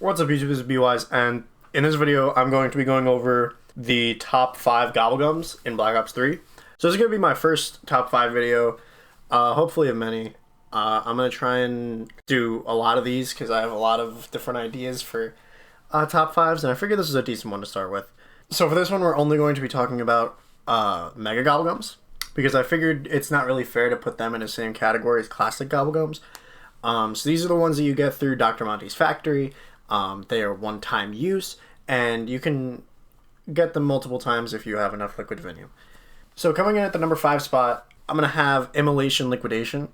What's up YouTube, this is BWise, and in this video I'm going to be going over the top 5 Gobblegums in Black Ops 3. So this is going to be my first top 5 video, hopefully of many. I'm going to try and do a lot of these because I have a lot of different ideas for top 5s, and I figured this is a decent one to start with. So for this one we're only going to be talking about Mega Gobblegums, because I figured it's not really fair to put them in the same category as classic Gobblegums. So these are the ones that you get through Dr. Monty's factory. They are one-time use, and you can get them multiple times if you have enough liquid Vinium. So coming in at the number 5 spot, I'm going to have Immolation Liquidation.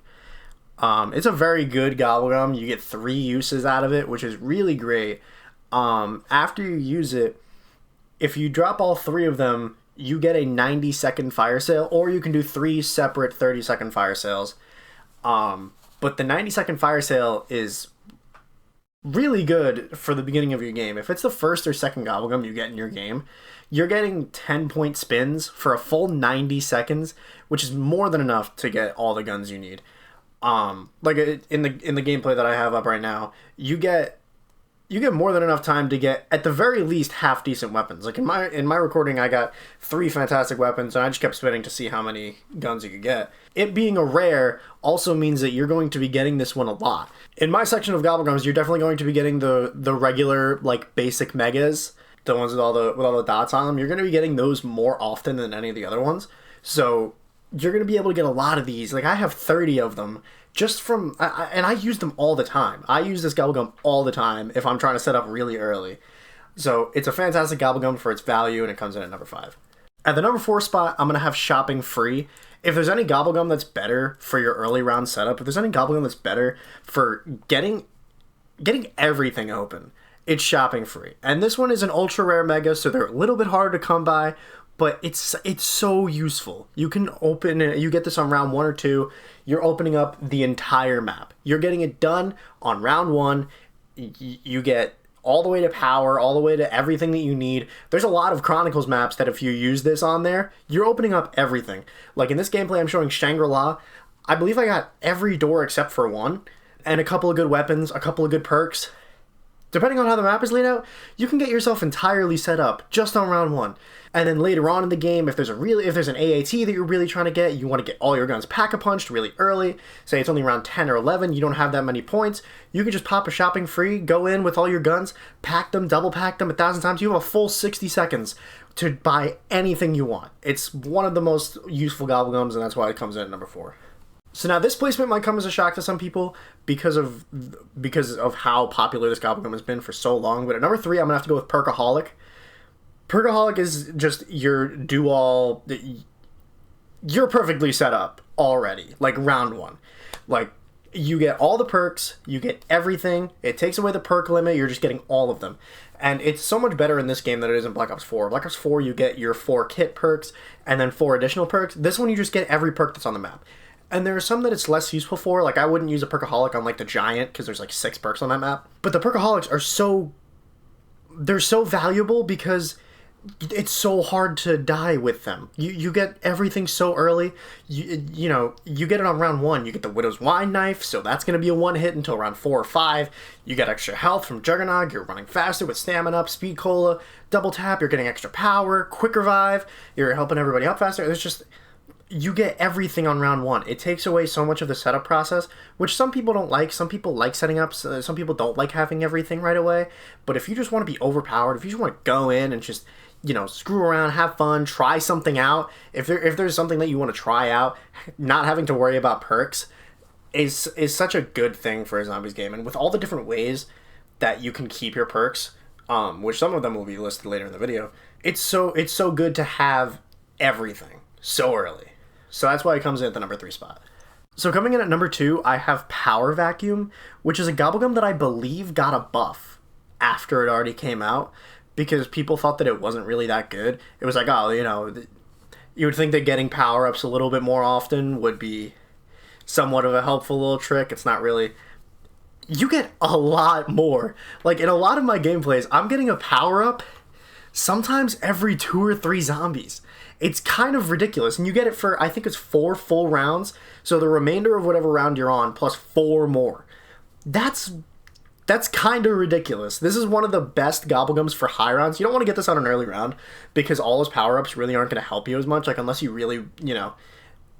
It's a very good Gobblegum. You get 3 uses out of it, which is really great. After you use it, if you drop all 3 of them, you get a 90-second fire sale, or you can do 3 separate 30-second fire sales. But the 90-second fire sale is really good for the beginning of your game. If it's the first or second Gobblegum you get in your game, you're getting 10-point spins for a full 90 seconds, which is more than enough to get all the guns you need. Like in the gameplay that I have up right now, you get more than enough time to get at the very least half decent weapons. Like in my recording, I got 3 fantastic weapons, and I just kept spinning to see how many guns you could get. It being a rare also means that you're going to be getting this one a lot. In my section of Gobblegums, you're definitely going to be getting the regular, like, basic megas, the ones with all the dots on them. You're going to be getting those more often than any of the other ones. So you're going to be able to get a lot of these. Like, I have 30 of them just from, and I use them all the time. I use this Gobblegum all the time if I'm trying to set up really early. So it's a fantastic Gobblegum for its value, and it comes in at number 5. At the number 4 spot, I'm going to have Shopping Free. If there's any Gobblegum that's better for your early round setup, if there's any Gobblegum that's better for getting everything open, it's Shopping Free. And this one is an ultra rare mega, so they're a little bit harder to come by, but it's so useful. You can open it, you get this on round 1 or 2, you're opening up the entire map. You're getting it done on round 1, you get all the way to power, all the way to everything that you need. There's a lot of Chronicles maps that if you use this on there, you're opening up everything. Like in this gameplay, I'm showing Shangri-La. I believe I got every door except for 1, and a couple of good weapons, a couple of good perks. Depending on how the map is laid out, you can get yourself entirely set up just on round 1. And then later on in the game, if there's an AAT that you're really trying to get, you want to get all your guns pack-a-punched really early, say it's only around 10 or 11, you don't have that many points, you can just pop a Shopping Free, go in with all your guns, pack them, double pack them 1,000 times, you have a full 60 seconds to buy anything you want. It's one of the most useful Gobblegums, and that's why it comes in at number 4. So now this placement might come as a shock to some people because of how popular this Gobblegum has been for so long, but at number 3 I'm going to have to go with Perkaholic. Perkaholic is just your do-all. You're perfectly set up already, like round 1. Like, you get all the perks, you get everything, it takes away the perk limit, you're just getting all of them. And it's so much better in this game than it is in Black Ops 4. Black Ops 4, you get your 4 kit perks, and then 4 additional perks. This one, you just get every perk that's on the map. And there are some that it's less useful for, like I wouldn't use a Perkaholic on like the Giant, because there's like 6 perks on that map. But the Perkaholics are they're so valuable because it's so hard to die with them. You get everything so early. You know, you get it on round 1. You get the Widow's Wine Knife, so that's going to be a 1-hit until round 4 or 5. You get extra health from Juggernog. You're running faster with Stamina Up, Speed Cola, Double Tap. You're getting extra power, Quick Revive. You're helping everybody up faster. There's just... You get everything on round 1. It takes away so much of the setup process, which some people don't like. Some people like setting up. Some people don't like having everything right away. But if you just want to be overpowered, if you just want to go in and just, you know, screw around, have fun, try something out. If there's something that you want to try out, not having to worry about perks is such a good thing for a zombies game. And with all the different ways that you can keep your perks, which some of them will be listed later in the video, it's so good to have everything so early. So that's why it comes in at the number 3 spot. So coming in at number 2, I have Power Vacuum, which is a Gobblegum that I believe got a buff after it already came out, because people thought that it wasn't really that good. It was like, oh, you know, you would think that getting power-ups a little bit more often would be somewhat of a helpful little trick. It's not really. You get a lot more. Like, in a lot of my gameplays, I'm getting a power-up sometimes every 2 or 3 zombies. It's kind of ridiculous, and you get it for, I think it's 4 full rounds, so the remainder of whatever round you're on, plus 4 more. That's That's kind of ridiculous. This is one of the best Gobblegums for high rounds. You don't want to get this on an early round because all his power-ups really aren't going to help you as much. Like, unless you really, you know,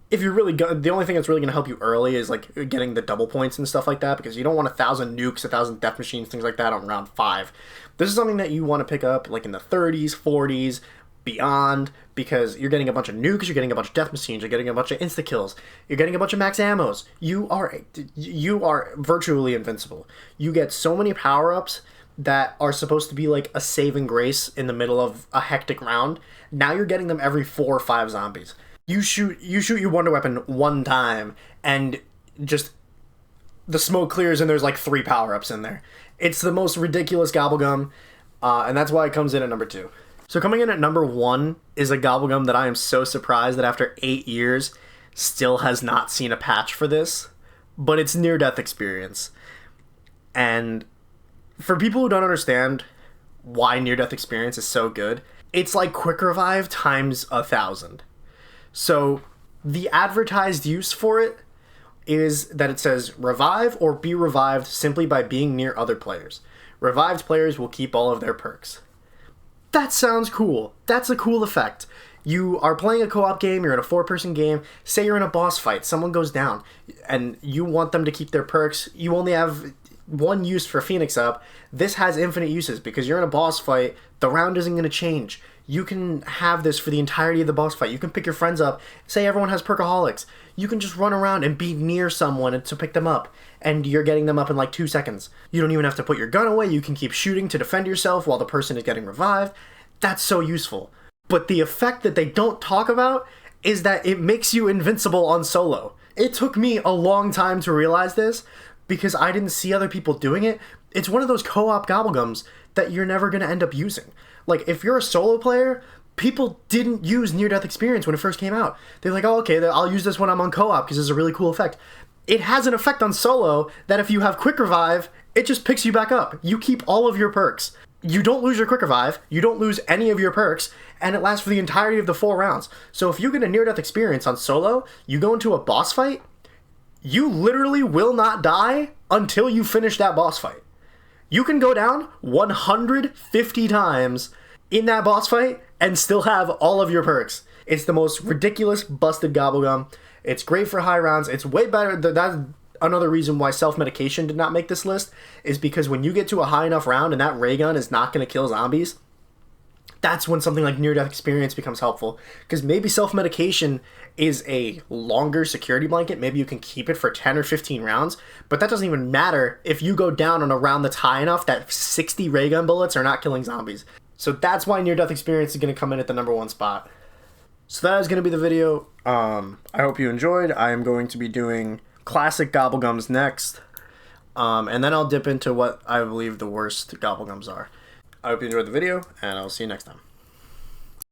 if you're really good, the only thing that's really going to help you early is, like, getting the double points and stuff like that, because you don't want 1,000 nukes, 1,000 death machines, things like that on round 5. This is something that you want to pick up, like, in the 30s, 40s, beyond, because you're getting a bunch of nukes, you're getting a bunch of death machines, you're getting a bunch of insta-kills, you're getting a bunch of max ammos. You are virtually invincible. You get so many power-ups that are supposed to be like a saving grace in the middle of a hectic round. Now you're getting them every 4 or 5 zombies. You shoot your wonder weapon one time, and just the smoke clears and there's like 3 power-ups in there. It's the most ridiculous Gobblegum, and that's why it comes in at number 2. So coming in at number 1 is a Gobblegum that I am so surprised that after 8 years still has not seen a patch for this, but it's near-death experience. And for people who don't understand why near-death experience is so good, it's like quick revive times 1,000. So the advertised use for it is that it says revive or be revived simply by being near other players. Revived players will keep all of their perks. That sounds cool. That's a cool effect. You are playing a co-op game, you're in a 4-person game, say you're in a boss fight, someone goes down, and you want them to keep their perks. You only have 1 use for Phoenix up. This has infinite uses because you're in a boss fight, the round isn't going to change. You can have this for the entirety of the boss fight. You can pick your friends up, say everyone has perkaholics. You can just run around and be near someone to pick them up, and you're getting them up in like 2 seconds. You don't even have to put your gun away, you can keep shooting to defend yourself while the person is getting revived. That's so useful. But the effect that they don't talk about is that it makes you invincible on solo. It took me a long time to realize this because I didn't see other people doing it. It's one of those co-op Gobblegums that you're never going to end up using. Like, if you're a solo player, people didn't use near-death experience when it first came out. They're like, oh, okay, I'll use this when I'm on co-op because it's a really cool effect. It has an effect on solo that if you have quick revive, it just picks you back up. You keep all of your perks. You don't lose your quick revive, you don't lose any of your perks, and it lasts for the entirety of the 4 rounds. So if you get a near-death experience on solo, you go into a boss fight, you literally will not die until you finish that boss fight. You can go down 150 times in that boss fight and still have all of your perks. It's the most ridiculous busted Gobblegum. It's great for high rounds. It's way better. That's another reason why self-medication did not make this list, is because when you get to a high enough round and that ray gun is not going to kill zombies, that's when something like near-death experience becomes helpful. Because maybe self-medication is a longer security blanket. Maybe you can keep it for 10 or 15 rounds, but that doesn't even matter if you go down on a round that's high enough that 60 ray gun bullets are not killing zombies. So that's why near-death experience is going to come in at the number 1 spot. So that is going to be the video. I hope you enjoyed. I am going to be doing classic Gobblegums next, and then I'll dip into what I believe the worst Gobblegums are. I hope you enjoyed the video, and I'll see you next time.